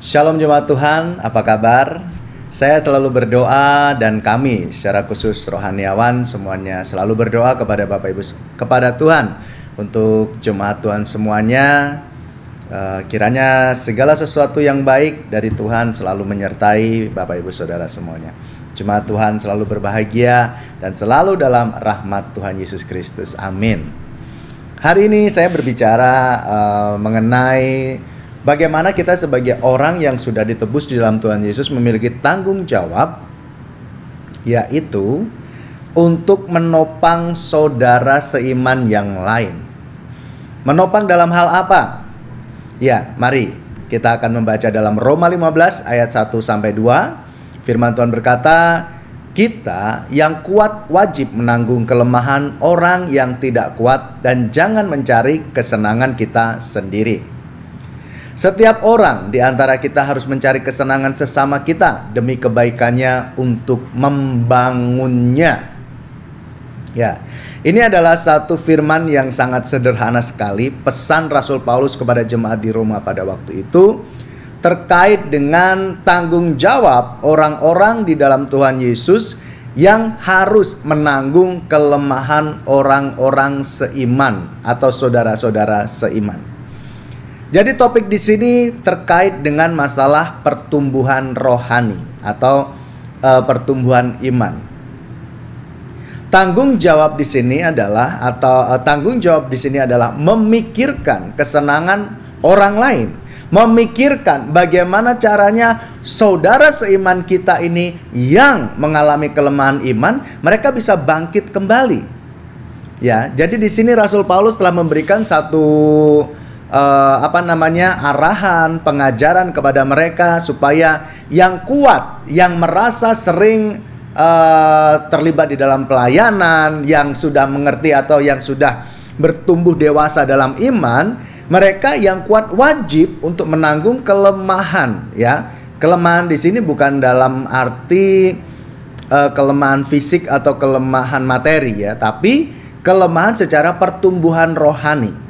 Shalom jemaat Tuhan, apa kabar? Saya selalu berdoa dan kami secara khusus rohaniawan semuanya selalu berdoa kepada Bapak Ibu, kepada Tuhan untuk jemaat Tuhan semuanya. Kiranya segala sesuatu yang baik dari Tuhan selalu menyertai Bapak Ibu Saudara semuanya. Jemaat Tuhan selalu berbahagia dan selalu dalam rahmat Tuhan Yesus Kristus. Amin. Hari ini saya berbicara mengenai bagaimana kita sebagai orang yang sudah ditebus di dalam Tuhan Yesus memiliki tanggung jawab, yaitu untuk menopang saudara seiman yang lain. Menopang dalam hal apa? Ya, mari kita akan membaca dalam Roma 15 ayat 1-2. Firman Tuhan berkata, kita yang kuat wajib menanggung kelemahan orang yang tidak kuat dan jangan mencari kesenangan kita sendiri. Setiap orang di antara kita harus mencari kesenangan sesama kita demi kebaikannya untuk membangunnya. Ya, ini adalah satu firman yang sangat sederhana sekali, pesan Rasul Paulus kepada jemaat di Roma pada waktu itu terkait dengan tanggung jawab orang-orang di dalam Tuhan Yesus yang harus menanggung kelemahan orang-orang seiman atau saudara-saudara seiman. Jadi topik di sini terkait dengan masalah pertumbuhan rohani atau pertumbuhan iman. Tanggung jawab di sini adalah memikirkan kesenangan orang lain, memikirkan bagaimana caranya saudara seiman kita ini yang mengalami kelemahan iman, mereka bisa bangkit kembali. Ya, jadi di sini Rasul Paulus telah memberikan satu arahan, pengajaran kepada mereka supaya yang kuat, yang merasa sering terlibat di dalam pelayanan, yang sudah mengerti atau yang sudah bertumbuh dewasa dalam iman, mereka yang kuat wajib untuk menanggung kelemahan. Ya, kelemahan di sini bukan dalam arti kelemahan fisik atau kelemahan materi, ya, tapi kelemahan secara pertumbuhan rohani.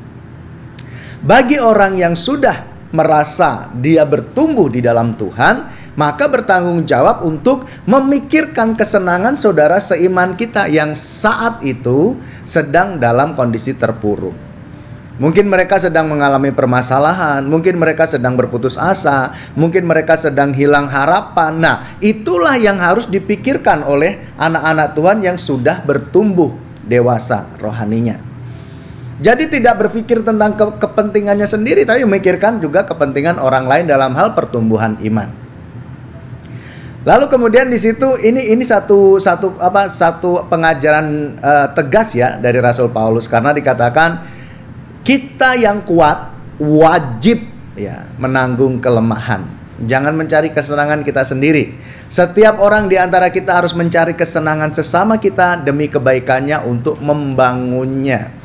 Bagi orang yang sudah merasa dia bertumbuh di dalam Tuhan, maka bertanggung jawab untuk memikirkan kesenangan saudara seiman kita yang saat itu sedang dalam kondisi terpuruk. Mungkin mereka sedang mengalami permasalahan, mungkin mereka sedang berputus asa, mungkin mereka sedang hilang harapan. Nah, itulah yang harus dipikirkan oleh anak-anak Tuhan yang sudah bertumbuh dewasa rohaninya. Jadi tidak berpikir tentang kepentingannya sendiri, tapi memikirkan juga kepentingan orang lain dalam hal pertumbuhan iman. Lalu kemudian di situ ini satu pengajaran tegas ya dari Rasul Paulus, karena dikatakan kita yang kuat wajib ya menanggung kelemahan. Jangan mencari kesenangan kita sendiri. Setiap orang di antara kita harus mencari kesenangan sesama kita demi kebaikannya untuk membangunnya.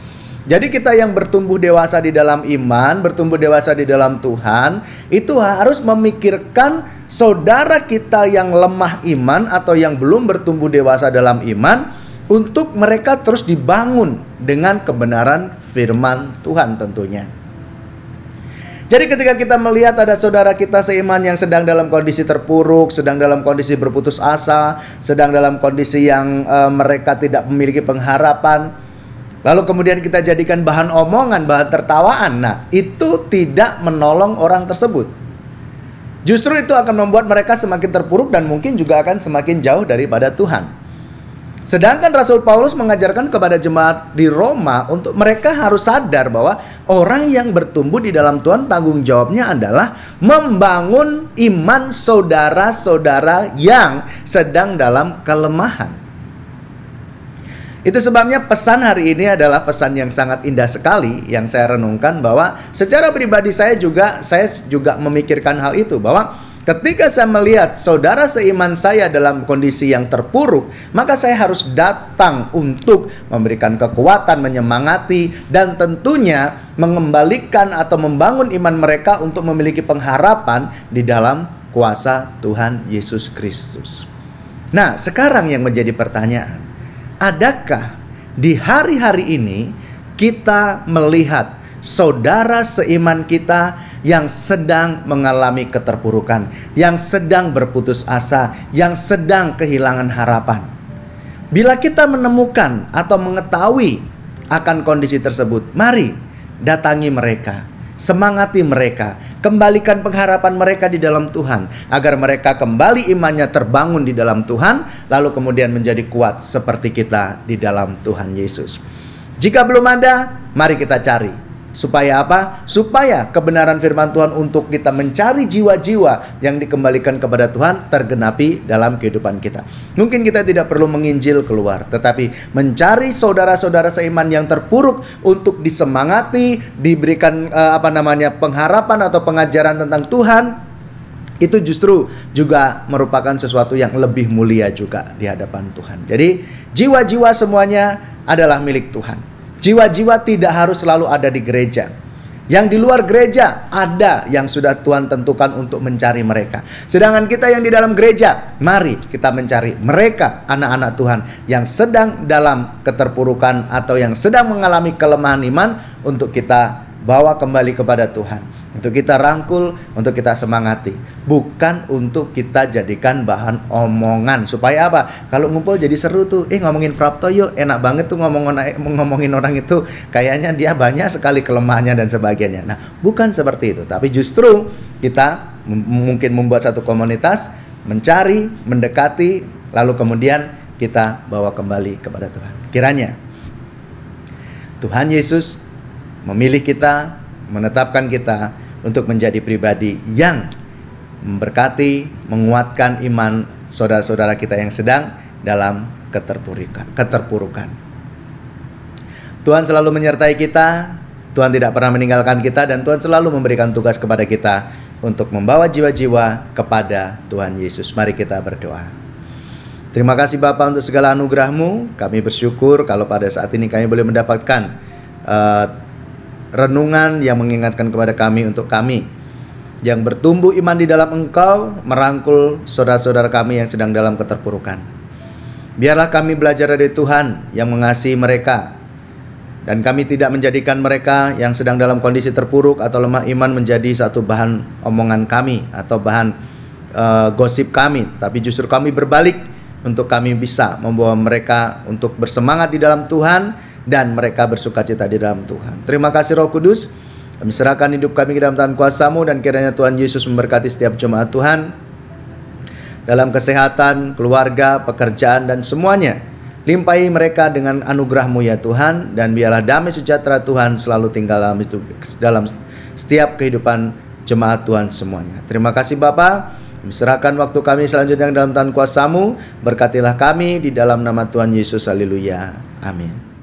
Jadi kita yang bertumbuh dewasa di dalam iman, bertumbuh dewasa di dalam Tuhan, itu harus memikirkan saudara kita yang lemah iman atau yang belum bertumbuh dewasa dalam iman, untuk mereka terus dibangun dengan kebenaran firman Tuhan tentunya. Jadi ketika kita melihat ada saudara kita seiman yang sedang dalam kondisi terpuruk, sedang dalam kondisi berputus asa, sedang dalam kondisi yang mereka tidak memiliki pengharapan, lalu kemudian kita jadikan bahan omongan, bahan tertawaan. Nah, itu tidak menolong orang tersebut. Justru itu akan membuat mereka semakin terpuruk dan mungkin juga akan semakin jauh daripada Tuhan. Sedangkan Rasul Paulus mengajarkan kepada jemaat di Roma untuk mereka harus sadar bahwa orang yang bertumbuh di dalam Tuhan tanggung jawabnya adalah membangun iman saudara-saudara yang sedang dalam kelemahan. Itu sebabnya pesan hari ini adalah pesan yang sangat indah sekali yang saya renungkan, bahwa secara pribadi saya juga memikirkan hal itu, bahwa ketika saya melihat saudara seiman saya dalam kondisi yang terpuruk, maka saya harus datang untuk memberikan kekuatan, menyemangati, dan tentunya mengembalikan atau membangun iman mereka untuk memiliki pengharapan di dalam kuasa Tuhan Yesus Kristus. Nah, sekarang yang menjadi pertanyaan, adakah di hari-hari ini kita melihat saudara seiman kita yang sedang mengalami keterpurukan, yang sedang berputus asa, yang sedang kehilangan harapan. Bila kita menemukan atau mengetahui akan kondisi tersebut, mari datangi mereka, semangati mereka, kembalikan pengharapan mereka di dalam Tuhan, agar mereka kembali imannya terbangun di dalam Tuhan, lalu kemudian menjadi kuat seperti kita di dalam Tuhan Yesus. Jika belum ada, mari kita cari. Supaya apa? Supaya kebenaran firman Tuhan untuk kita mencari jiwa-jiwa yang dikembalikan kepada Tuhan tergenapi dalam kehidupan kita. Mungkin kita tidak perlu menginjil keluar, tetapi mencari saudara-saudara seiman yang terpuruk untuk disemangati, diberikan pengharapan atau pengajaran tentang Tuhan. Itu justru juga merupakan sesuatu yang lebih mulia juga di hadapan Tuhan. Jadi jiwa-jiwa semuanya adalah milik Tuhan. Jiwa-jiwa tidak harus selalu ada di gereja. Yang di luar gereja ada yang sudah Tuhan tentukan untuk mencari mereka. Sedangkan kita yang di dalam gereja, mari kita mencari mereka, anak-anak Tuhan yang sedang dalam keterpurukan atau yang sedang mengalami kelemahan iman, untuk kita bawa kembali kepada Tuhan. Untuk kita rangkul, untuk kita semangati. Bukan untuk kita jadikan bahan omongan. Supaya apa? Kalau ngumpul jadi seru tuh. Ngomongin Prapto yuk, enak banget tuh ngomongin orang itu. Kayaknya dia banyak sekali kelemahannya dan sebagainya. Nah, bukan seperti itu. Tapi justru kita mungkin membuat satu komunitas, mencari, mendekati, lalu kemudian kita bawa kembali kepada Tuhan. Kiranya Tuhan Yesus memilih kita, menetapkan kita untuk menjadi pribadi yang memberkati, menguatkan iman saudara-saudara kita yang sedang dalam keterpurukan. Tuhan selalu menyertai kita, Tuhan tidak pernah meninggalkan kita, dan Tuhan selalu memberikan tugas kepada kita untuk membawa jiwa-jiwa kepada Tuhan Yesus. Mari kita berdoa. Terima kasih Bapa untuk segala anugerah-Mu. Kami bersyukur kalau pada saat ini kami boleh mendapatkan renungan yang mengingatkan kepada kami untuk kami yang bertumbuh iman di dalam Engkau, merangkul saudara-saudara kami yang sedang dalam keterpurukan. Biarlah kami belajar dari Tuhan yang mengasihi mereka, dan kami tidak menjadikan mereka yang sedang dalam kondisi terpuruk atau lemah iman menjadi satu bahan omongan kami atau bahan gosip kami, tapi justru kami berbalik untuk kami bisa membawa mereka untuk bersemangat di dalam Tuhan, dan mereka bersukacita di dalam Tuhan. Terima kasih Roh Kudus. Kami serahkan hidup kami ke dalam tangan kuasa-Mu, dan kiranya Tuhan Yesus memberkati setiap jemaat Tuhan dalam kesehatan, keluarga, pekerjaan, dan semuanya. Limpahi mereka dengan anugerah-Mu ya Tuhan, dan biarlah damai sejahtera Tuhan selalu tinggal dalam setiap kehidupan jemaat Tuhan semuanya. Terima kasih Bapa. Kami serahkan waktu kami selanjutnya dalam tangan kuasa-Mu. Berkatilah kami di dalam nama Tuhan Yesus. Haleluya. Amin.